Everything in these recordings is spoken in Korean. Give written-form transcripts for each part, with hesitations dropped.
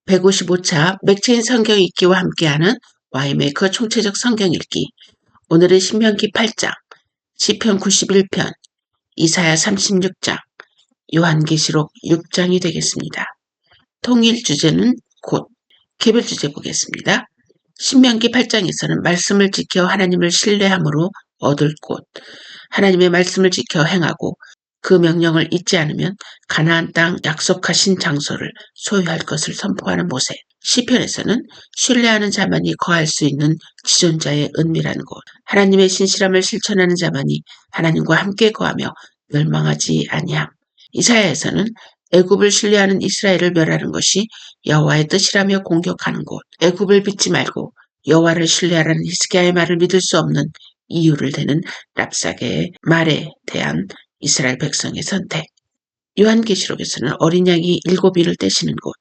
155차 맥체인 성경 읽기와 함께하는 와이메이커 총체적 성경 읽기. 오늘은 신명기 8장, 시편 91편, 이사야 36장, 요한계시록 6장이 되겠습니다. 통일 주제는 곧, 개별 주제 보겠습니다. 신명기 8장에서는 말씀을 지켜 하나님을 신뢰함으로 얻을 곳, 하나님의 말씀을 지켜 행하고 그 명령을 잊지 않으면 가나안 땅 약속하신 장소를 소유할 것을 선포하는 모세. 시편에서는 신뢰하는 자만이 거할 수 있는 지존자의 은밀한 곳, 하나님의 신실함을 실천하는 자만이 하나님과 함께 거하며 멸망하지 아니함. 이사야에서는 애굽을 신뢰하는 이스라엘을 멸하는 것이 여호와의 뜻이라며 공격하는 곳, 애굽을 믿지 말고 여호와를 신뢰하라는 히스기야의 말을 믿을 수 없는 이유를 대는 랍사게의 말에 대한 이스라엘 백성의 선택. 요한계시록에서는 어린 양이 7인을 떼시는 곳,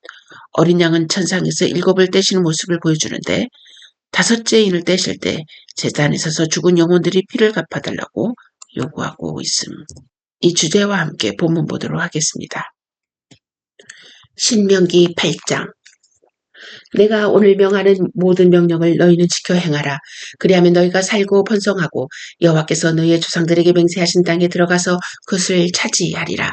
어린 양은 천상에서 7을 떼시는 모습을 보여주는데 5째 인을 떼실 때 제단에 서서 죽은 영혼들이 피를 갚아달라고 요구하고 있음. 이 주제와 함께 본문 보도록 하겠습니다. 신명기 8장. 내가 오늘 명하는 모든 명령을 너희는 지켜 행하라. 그리하면 너희가 살고 번성하고 여호와께서 너희의 조상들에게 맹세하신 땅에 들어가서 그것을 차지하리라.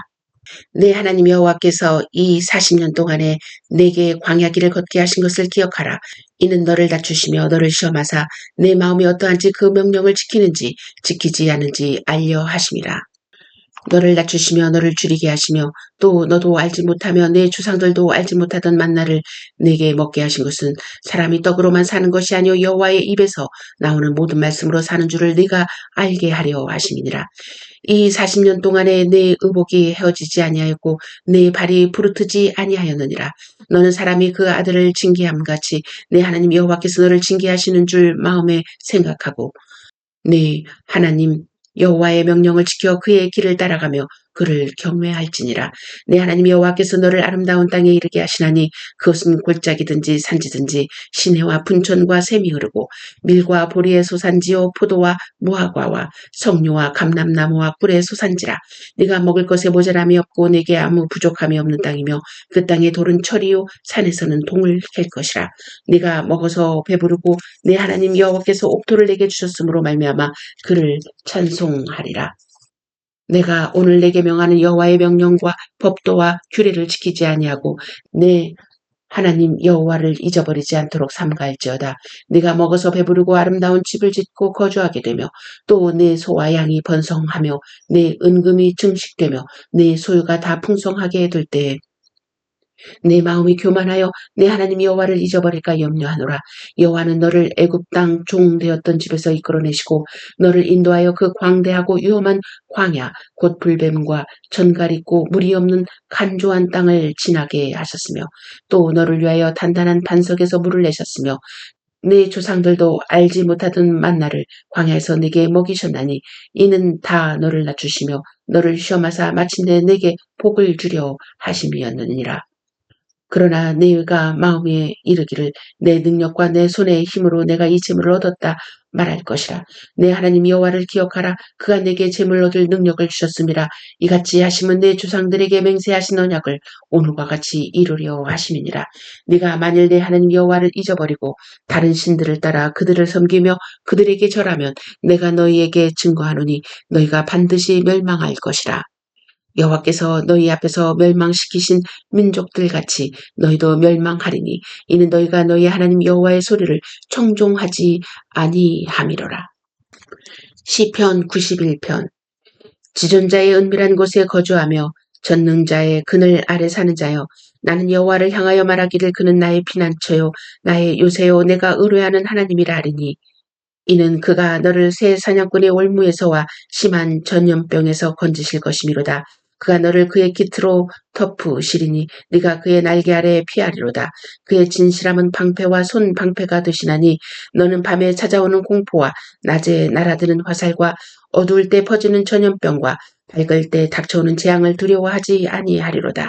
내 하나님 여호와께서 이 40년 동안에 내게 광야길을 걷게 하신 것을 기억하라. 이는 너를 낮추시며 너를 시험하사 내 마음이 어떠한지 그 명령을 지키는지 지키지 않은지 알려 하심이라. 너를 낮추시며 너를 줄이게 하시며 또 너도 알지 못하며 내 조상들도 알지 못하던 만나를 내게 먹게 하신 것은 사람이 떡으로만 사는 것이 아니요 여호와의 입에서 나오는 모든 말씀으로 사는 줄을 네가 알게 하려 하심이니라. 이 40년 동안에 내 의복이 헤어지지 아니하였고 내 발이 부르트지 아니하였느니라. 너는 사람이 그 아들을 징계함같이 내 하나님 여호와께서 너를 징계하시는 줄 마음에 생각하고 네 하나님 여호와의 명령을 지켜 그의 길을 따라가며 그를 경외할지니라. 내 하나님 여호와께서 너를 아름다운 땅에 이르게 하시나니 그것은 골짜기든지 산지든지 시내와 분촌과 샘이 흐르고 밀과 보리의 소산지요 포도와 무화과와 석류와 감람나무와 꿀의 소산지라. 네가 먹을 것에 모자람이 없고 내게 아무 부족함이 없는 땅이며 그 땅의 돌은 철이요 산에서는 동을 캘 것이라. 네가 먹어서 배부르고 내 하나님 여호와께서 옥토를 내게 주셨으므로 말미암아 그를 찬송하리라. 내가 오늘 내게 명하는 여호와의 명령과 법도와 규례를 지키지 아니하고 내 하나님 여호와를 잊어버리지 않도록 삼가할지어다. 네가 먹어서 배부르고 아름다운 집을 짓고 거주하게 되며 또 내 소와 양이 번성하며 내 은금이 증식되며 내 소유가 다 풍성하게 될 때에 내 마음이 교만하여 내 하나님 여호와를 잊어버릴까 염려하노라. 여호와는 너를 애굽 땅 종 되었던 집에서 이끌어내시고 너를 인도하여 그 광대하고 위험한 광야 곧 불뱀과 전갈 있고 물이 없는 간조한 땅을 지나게 하셨으며 또 너를 위하여 단단한 반석에서 물을 내셨으며 네 조상들도 알지 못하던 만나를 광야에서 네게 먹이셨나니 이는 다 너를 낮추시며 너를 시험하사 마침내 네게 복을 주려 하심이었느니라. 그러나 네가 마음에 이르기를 내 능력과 내 손의 힘으로 내가 이 재물을 얻었다 말할 것이라. 내 하나님 여호와를 기억하라. 그가 내게 재물 얻을 능력을 주셨음이라. 이같이 하심은 내 조상들에게 맹세하신 언약을 오늘과 같이 이루려 하심이니라. 네가 만일 내 하나님 여호와를 잊어버리고 다른 신들을 따라 그들을 섬기며 그들에게 절하면 내가 너희에게 증거하노니 너희가 반드시 멸망할 것이라. 여호와께서 너희 앞에서 멸망시키신 민족들같이 너희도 멸망하리니 이는 너희가 너희 하나님 여호와의 소리를 청종하지 아니함이로라. 시편 91편. 지존자의 은밀한 곳에 거주하며 전능자의 그늘 아래 사는 자여, 나는 여호와를 향하여 말하기를 그는 나의 피난처요 나의 요새요 내가 의뢰하는 하나님이라 하리니 이는 그가 너를 새 사냥꾼의 올무에서와 심한 전염병에서 건지실 것이미로다. 그가 너를 그의 깃으로 덮으시리니 네가 그의 날개 아래에 피하리로다. 그의 진실함은 방패와 손 방패가 되시나니 너는 밤에 찾아오는 공포와 낮에 날아드는 화살과 어두울 때 퍼지는 전염병과 밝을 때 닥쳐오는 재앙을 두려워하지 아니하리로다.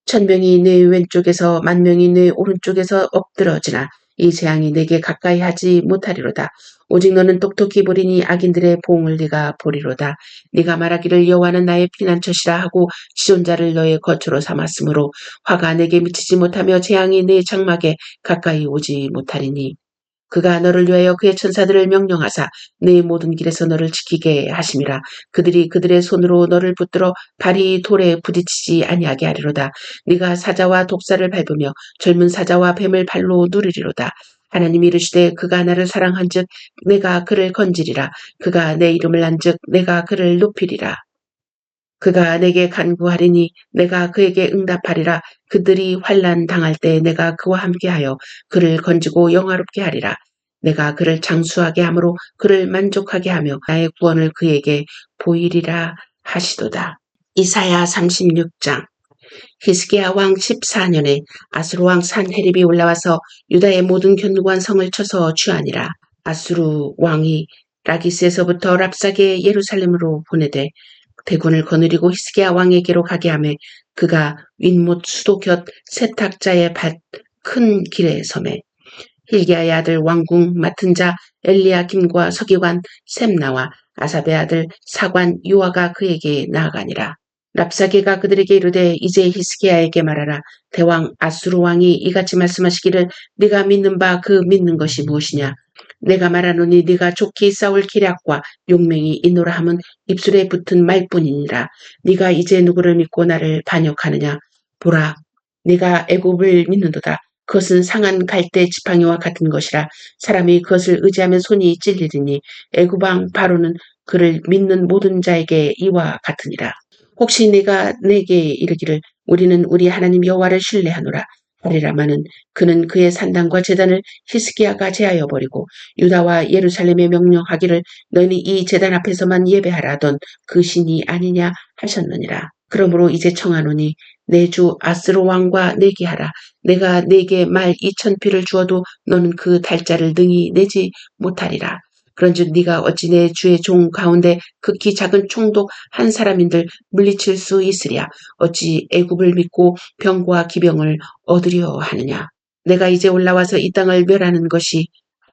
천명이 내 왼쪽에서 만명이 내 오른쪽에서 엎드러지나 이 재앙이 내게 가까이 하지 못하리로다. 오직 너는 똑똑히 보리니 악인들의 보응을 네가 보리로다. 네가 말하기를 여호와는 나의 피난처시라 하고 지존자를 너의 거처로 삼았으므로 화가 내게 미치지 못하며 재앙이 내 장막에 가까이 오지 못하리니 그가 너를 위하여 그의 천사들을 명령하사 네 모든 길에서 너를 지키게 하심이라. 그들이 그들의 손으로 너를 붙들어 발이 돌에 부딪히지 아니하게 하리로다. 네가 사자와 독사를 밟으며 젊은 사자와 뱀을 발로 누르리로다. 하나님이 이르시되 그가 나를 사랑한즉 내가 그를 건지리라. 그가 내 이름을 안즉 내가 그를 높이리라. 그가 내게 간구하리니 내가 그에게 응답하리라. 그들이 환난 당할 때 내가 그와 함께하여 그를 건지고 영화롭게 하리라. 내가 그를 장수하게 함으로 그를 만족하게 하며 나의 구원을 그에게 보이리라 하시도다. 이사야 36장. 히스기야 왕 14년에 아수르 왕 산헤립이 올라와서 유다의 모든 견고한 성을 쳐서 취하니라. 아수르 왕이 라기스에서부터 랍사게 예루살렘으로 보내되 대군을 거느리고 히스기야 왕에게로 가게 하매 그가 윗못 수도 곁 세탁자의 밭 큰 길에 섬에 hil기야의 아들 왕궁 맡은 자 엘리야김과 서기관 셈나와 아삽의 아들 사관 요아가 그에게 나아가니라. 랍사게가 그들에게 이르되 이제 히스기야에게 말하라. 대왕 아수르 왕이 이같이 말씀하시기를 네가 믿는 바 그 믿는 것이 무엇이냐. 내가 말하노니 네가 좋게 싸울 기략과 용맹이 있노라 함은 입술에 붙은 말뿐이니라. 네가 이제 누구를 믿고 나를 반역하느냐. 보라, 네가 애굽을 믿는도다. 그것은 상한 갈대 지팡이와 같은 것이라. 사람이 그것을 의지하면 손이 찔리리니 애굽 왕 바로는 그를 믿는 모든 자에게 이와 같으니라. 혹시 네가 내게 이르기를 우리는 우리 하나님 여호와를 신뢰하노라 하리라마는 그는 그의 산당과 제단을 히스기야가 제하여 버리고 유다와 예루살렘에 명령하기를 너희는 이 제단 앞에서만 예배하라던 그 신이 아니냐 하셨느니라. 그러므로 이제 청하노니 내 주 아스로 왕과 내기하라. 내가 네게 말 2,000피를 주어도 너는 그 달자를 능히 내지 못하리라. 그런즉 네가 어찌 내 주의 종 가운데 극히 작은 총독 한 사람인들 물리칠 수 있으랴. 어찌 애굽을 믿고 병과 기병을 얻으려 하느냐. 내가 이제 올라와서 이 땅을 멸하는 것이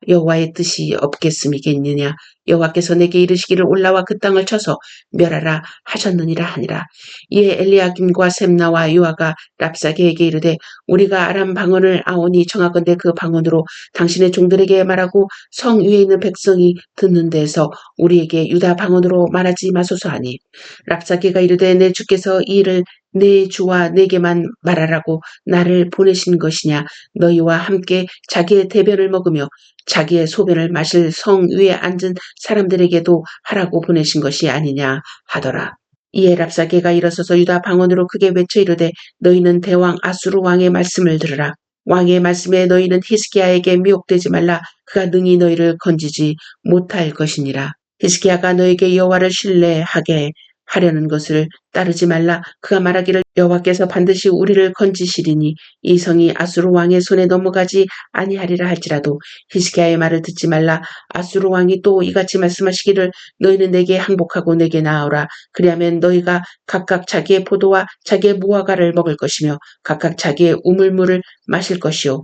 여호와의 뜻이 없겠음이겠느냐. 여호와께서 내게 이르시기를 올라와 그 땅을 쳐서 멸하라 하셨느니라 하니라. 이에 엘리야김과 셈나와 요아가 랍사게에게 이르되 우리가 아람 방언을 아오니 청하건대 그 방언으로 당신의 종들에게 말하고 성 위에 있는 백성이 듣는 데에서 우리에게 유다 방언으로 말하지 마소서 하니 랍사게가 이르되 내 주께서 이 일을 내 주와 내게만 말하라고 나를 보내신 것이냐. 너희와 함께 자기의 대변을 먹으며 자기의 소변을 마실 성 위에 앉은 사람들에게도 하라고 보내신 것이 아니냐 하더라. 이에 랍사게가 일어서서 유다 방언으로 크게 외쳐 이르되 너희는 대왕 아수르 왕의 말씀을 들으라. 왕의 말씀에 너희는 히스기야에게 미혹되지 말라. 그가 능히 너희를 건지지 못할 것이니라. 히스기야가 너에게 여호와를 신뢰하게 하려는 것을 따르지 말라. 그가 말하기를 여호와께서 반드시 우리를 건지시리니 이 성이 아수르 왕의 손에 넘어가지 아니하리라 할지라도 히스기야의 말을 듣지 말라. 아수르 왕이 또 이같이 말씀하시기를 너희는 내게 항복하고 내게 나아오라. 그리하면 너희가 각각 자기의 포도와 자기의 무화과를 먹을 것이며 각각 자기의 우물물을 마실 것이요.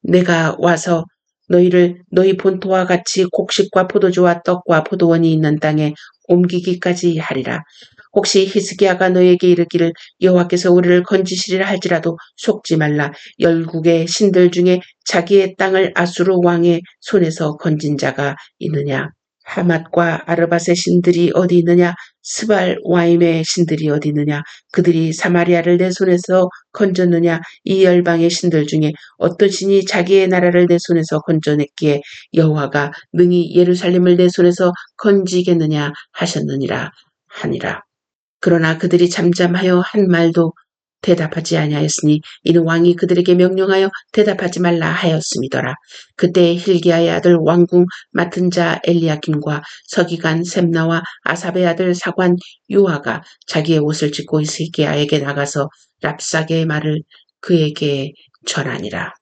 내가 와서 너희를 너희 본토와 같이 곡식과 포도주와 떡과 포도원이 있는 땅에 옮기기까지 하리라. 혹시 히스기야가 너에게 이르기를 여호와께서 우리를 건지시리라 할지라도 속지 말라. 열국의 신들 중에 자기의 땅을 아수르 왕의 손에서 건진 자가 있느냐. 하맛과 아르밧의 신들이 어디 있느냐. 스발 와임의 신들이 어디 있느냐. 그들이 사마리아를 내 손에서 건졌느냐. 이 열방의 신들 중에 어떤 신이 자기의 나라를 내 손에서 건져냈기에 여호와가 능히 예루살렘을 내 손에서 건지겠느냐 하셨느니라 하니라. 그러나 그들이 잠잠하여 한 말도 대답하지 아니하였으니 이는 왕이 그들에게 명령하여 대답하지 말라 하였음이더라. 그때 hil기야의 아들 왕궁 맡은 자 엘리야김과 서기관 셈나와 아삽의 아들 사관 요아가 자기의 옷을 찢고 히스기야에게 나가서 랍사게의 말을 그에게 전하니라.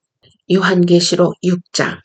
요한계시록 6장.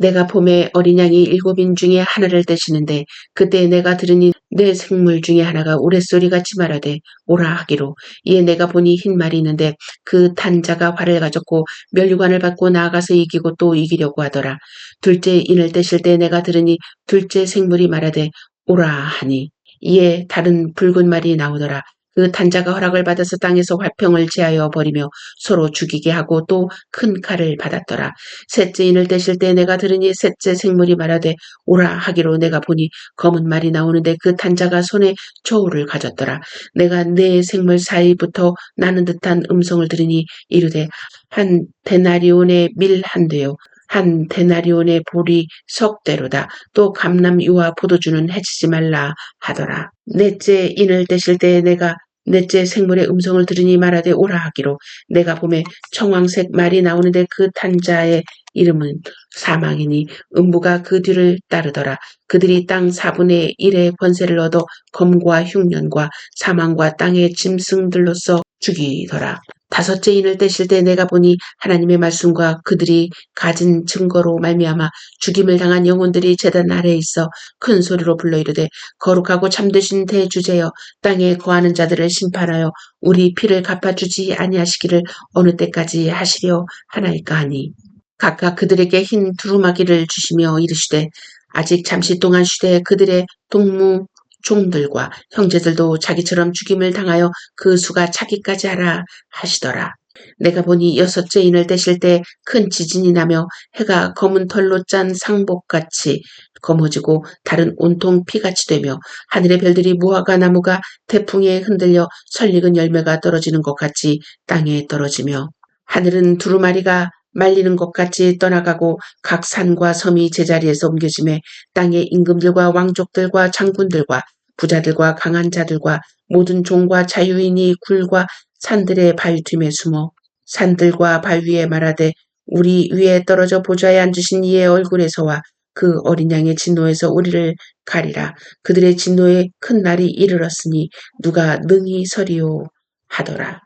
내가 봄에 어린 양이 7인 중에 하나를 떼시는데 그때 내가 들으니 내 생물 중에 하나가 우레소리같이 말하되 오라 하기로 이에 내가 보니 흰 말이 있는데 그 탄자가 활을 가졌고 면류관을 받고 나아가서 이기고 또 이기려고 하더라. 둘째 인을 떼실 때 내가 들으니 둘째 생물이 말하되 오라 하니 이에 다른 붉은 말이 나오더라. 그 탄자가 허락을 받아서 땅에서 화평을 제하여 버리며 서로 죽이게 하고 또 큰 칼을 받았더라. 셋째 인을 떼실 때 내가 들으니 셋째 생물이 말하되 오라 하기로 내가 보니 검은 말이 나오는데 그 탄자가 손에 저울을 가졌더라. 내가 네 생물 사이부터 나는 듯한 음성을 들으니 이르되 한 데나리온의 밀 한 되요 한 데나리온의 보리 석 대로다. 또 감람유와 포도주는 해치지 말라 하더라. 넷째 인을 떼실 때 내가 넷째 생물의 음성을 들으니 말하되 오라 하기로 내가 봄에 청황색 말이 나오는데 그 탄자의 이름은 사망이니 음부가 그 뒤를 따르더라. 그들이 땅 4분의 1의 권세를 얻어 검과 흉년과 사망과 땅의 짐승들로서 죽이더라. 다섯째 인을 떼실 때 내가 보니 하나님의 말씀과 그들이 가진 증거로 말미암아 죽임을 당한 영혼들이 제단 아래에 있어 큰 소리로 불러 이르되 거룩하고 참되신 대주제여 땅에 거하는 자들을 심판하여 우리 피를 갚아주지 아니하시기를 어느 때까지 하시려 하나이까 하니 각각 그들에게 흰 두루마기를 주시며 이르시되 아직 잠시 동안 쉬되 그들의 동무 종들과 형제들도 자기처럼 죽임을 당하여 그 수가 차기까지 하라 하시더라. 내가 보니 여섯째 인을 떼실 때 큰 지진이 나며 해가 검은 털로 짠 상복같이 검어지고 달은 온통 피같이 되며 하늘의 별들이 무화과 나무가 태풍에 흔들려 설익은 열매가 떨어지는 것 같이 땅에 떨어지며 하늘은 두루마리가 말리는 것 같이 떠나가고 각 산과 섬이 제자리에서 옮겨지매 땅의 임금들과 왕족들과 장군들과 부자들과 강한 자들과 모든 종과 자유인이 굴과 산들의 바위틈에 숨어 산들과 바위에 말하되 우리 위에 떨어져 보좌에 앉으신 이의 얼굴에서와 그 어린 양의 진노에서 우리를 가리라. 그들의 진노의 큰 날이 이르렀으니 누가 능히 서리요 하더라.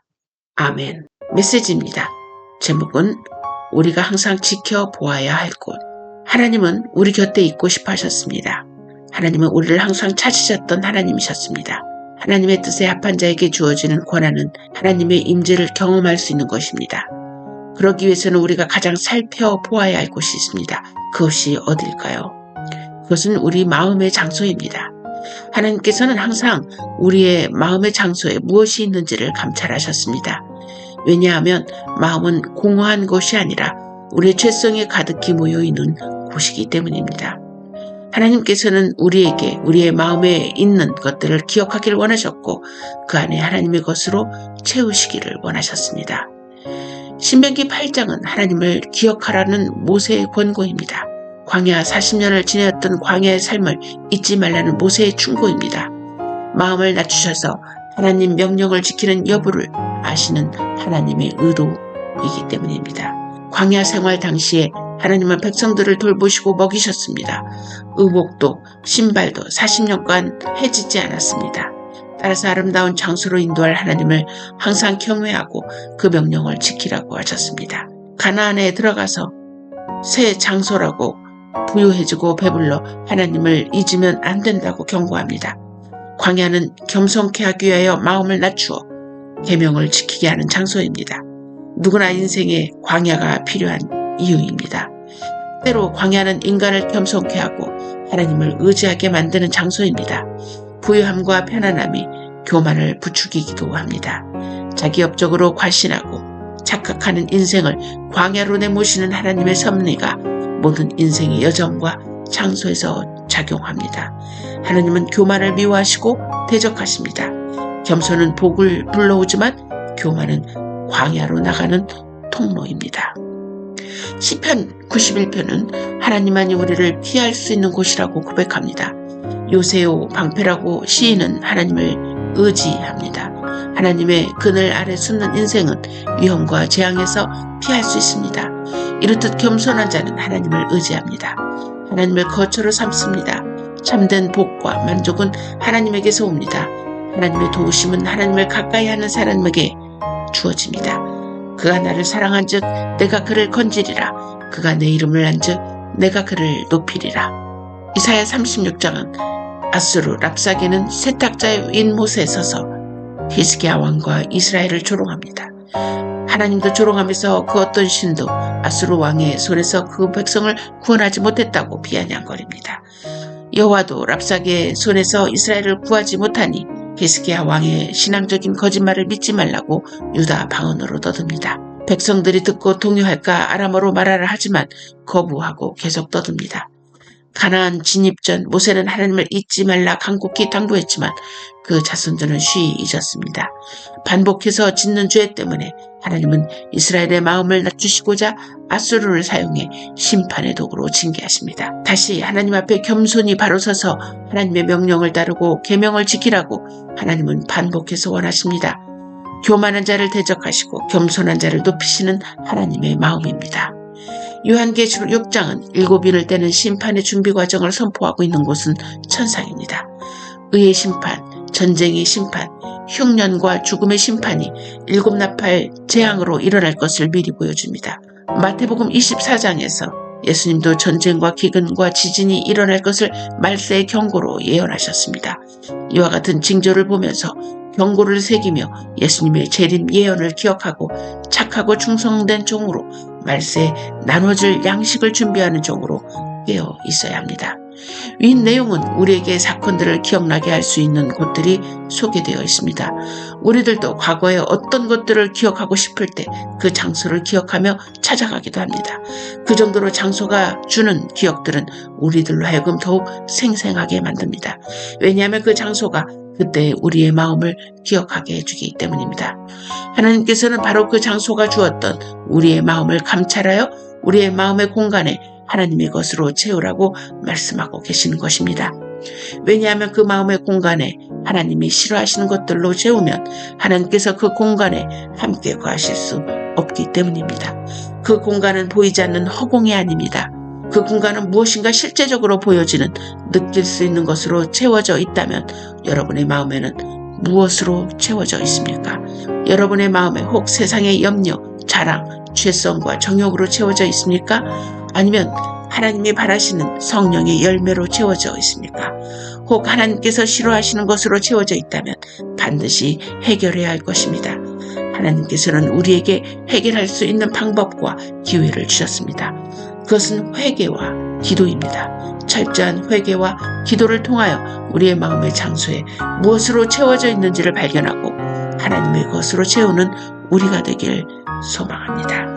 아멘. 메시지입니다. 제목은 우리가 항상 지켜보아야 할 곳. 하나님은 우리 곁에 있고 싶어 하셨습니다. 하나님은 우리를 항상 찾으셨던 하나님이셨습니다. 하나님의 뜻에 합한 자에게 주어지는 권한은 하나님의 임재를 경험할 수 있는 것입니다. 그러기 위해서는 우리가 가장 살펴보아야 할 곳이 있습니다. 그것이 어딜까요? 그것은 우리 마음의 장소입니다. 하나님께서는 항상 우리의 마음의 장소에 무엇이 있는지를 감찰하셨습니다. 왜냐하면 마음은 공허한 것이 아니라 우리의 죄성이 가득히 모여있는 곳이기 때문입니다. 하나님께서는 우리에게 우리의 마음에 있는 것들을 기억하기를 원하셨고 그 안에 하나님의 것으로 채우시기를 원하셨습니다. 신명기 8장은 하나님을 기억하라는 모세의 권고입니다. 광야 40년을 지내었던 광야의 삶을 잊지 말라는 모세의 충고입니다. 마음을 낮추셔서 하나님 명령을 지키는 여부를 아시는 하나님의 의도이기 때문입니다. 광야 생활 당시에 하나님은 백성들을 돌보시고 먹이셨습니다. 의복도 신발도 40년간 해지지 않았습니다. 따라서 아름다운 장소로 인도할 하나님을 항상 경외하고 그 명령을 지키라고 하셨습니다. 가나안에 들어가서 새 장소라고 부유해지고 배불러 하나님을 잊으면 안 된다고 경고합니다. 광야는 겸손케 하기 위하여 마음을 낮추어 계명을 지키게 하는 장소입니다. 누구나 인생에 광야가 필요한 이유입니다. 때로 광야는 인간을 겸손케 하고 하나님을 의지하게 만드는 장소입니다. 부유함과 편안함이 교만을 부추기기도 합니다. 자기업적으로 과신하고 착각하는 인생을 광야로 내모시는 하나님의 섭리가 모든 인생의 여정과 장소에서 작용합니다. 하나님은 교만을 미워하시고 대적하십니다. 겸손은 복을 불러오지만 교만은 광야로 나가는 통로입니다. 시편 91편은 하나님만이 우리를 피할 수 있는 곳이라고 고백합니다. 요새요 방패라고 시인은 하나님을 의지합니다. 하나님의 그늘 아래 숨는 인생은 위험과 재앙에서 피할 수 있습니다. 이렇듯 겸손한 자는 하나님을 의지합니다. 하나님을 거처로 삼습니다. 참된 복과 만족은 하나님에게서 옵니다. 하나님의 도우심은 하나님을 가까이 하는 사람에게 주어집니다. 그가 나를 사랑한즉 내가 그를 건지리라. 그가 내 이름을 안즉 내가 그를 높이리라. 이사야 36장은 아수르 랍사게는 세탁자의 윗못에 서서 히스기야 왕과 이스라엘을 조롱합니다. 하나님도 조롱하면서 그 어떤 신도 아수르 왕의 손에서 그 백성을 구원하지 못했다고 비아냥거립니다. 여호와도 랍사게의 손에서 이스라엘을 구하지 못하니 히스기야 왕의 신앙적인 거짓말을 믿지 말라고 유다 방언으로 떠듭니다. 백성들이 듣고 동요할까 아람어로 말하라 하지만 거부하고 계속 떠듭니다. 가나안 진입 전 모세는 하나님을 잊지 말라 간곡히 당부했지만 그 자손들은 쉬이 잊었습니다. 반복해서 짓는 죄 때문에 하나님은 이스라엘의 마음을 낮추시고자 아수르를 사용해 심판의 도구로 징계하십니다. 다시 하나님 앞에 겸손히 바로 서서 하나님의 명령을 따르고 계명을 지키라고 하나님은 반복해서 원하십니다. 교만한 자를 대적하시고 겸손한 자를 높이시는 하나님의 마음입니다. 요한계시록 6장은 7인을 떼는 심판의 준비 과정을 선포하고 있는 곳은 천상입니다. 의의 심판, 전쟁의 심판, 흉년과 죽음의 심판이 7나팔 재앙으로 일어날 것을 미리 보여줍니다. 마태복음 24장에서 예수님도 전쟁과 기근과 지진이 일어날 것을 말세의 경고로 예언하셨습니다. 이와 같은 징조를 보면서 경고를 새기며 예수님의 재림 예언을 기억하고 착하고 충성된 종으로 말세에 나눠질 양식을 준비하는 종으로 깨어 있어야 합니다. 위 내용은 우리에게 사건들을 기억나게 할 수 있는 곳들이 소개되어 있습니다. 우리들도 과거의 어떤 것들을 기억하고 싶을 때 그 장소를 기억하며 찾아가기도 합니다. 그 정도로 장소가 주는 기억들은 우리들로 하여금 더욱 생생하게 만듭니다. 왜냐하면 그 장소가 그때 우리의 마음을 기억하게 해주기 때문입니다. 하나님께서는 바로 그 장소가 주었던 우리의 마음을 감찰하여 우리의 마음의 공간에 하나님의 것으로 채우라고 말씀하고 계시는 것입니다. 왜냐하면 그 마음의 공간에 하나님이 싫어하시는 것들로 채우면 하나님께서 그 공간에 함께 거하실 수 없기 때문입니다. 그 공간은 보이지 않는 허공이 아닙니다. 그 공간은 무엇인가 실제적으로 보여지는 느낄 수 있는 것으로 채워져 있다면 여러분의 마음에는 무엇으로 채워져 있습니까? 여러분의 마음에 혹 세상의 염려, 자랑, 죄성과 정욕으로 채워져 있습니까? 아니면 하나님이 바라시는 성령의 열매로 채워져 있습니까? 혹 하나님께서 싫어하시는 것으로 채워져 있다면 반드시 해결해야 할 것입니다. 하나님께서는 우리에게 해결할 수 있는 방법과 기회를 주셨습니다. 그것은 회개와 기도입니다. 철저한 회개와 기도를 통하여 우리의 마음의 장소에 무엇으로 채워져 있는지를 발견하고 하나님의 것으로 채우는 우리가 되길 소망합니다.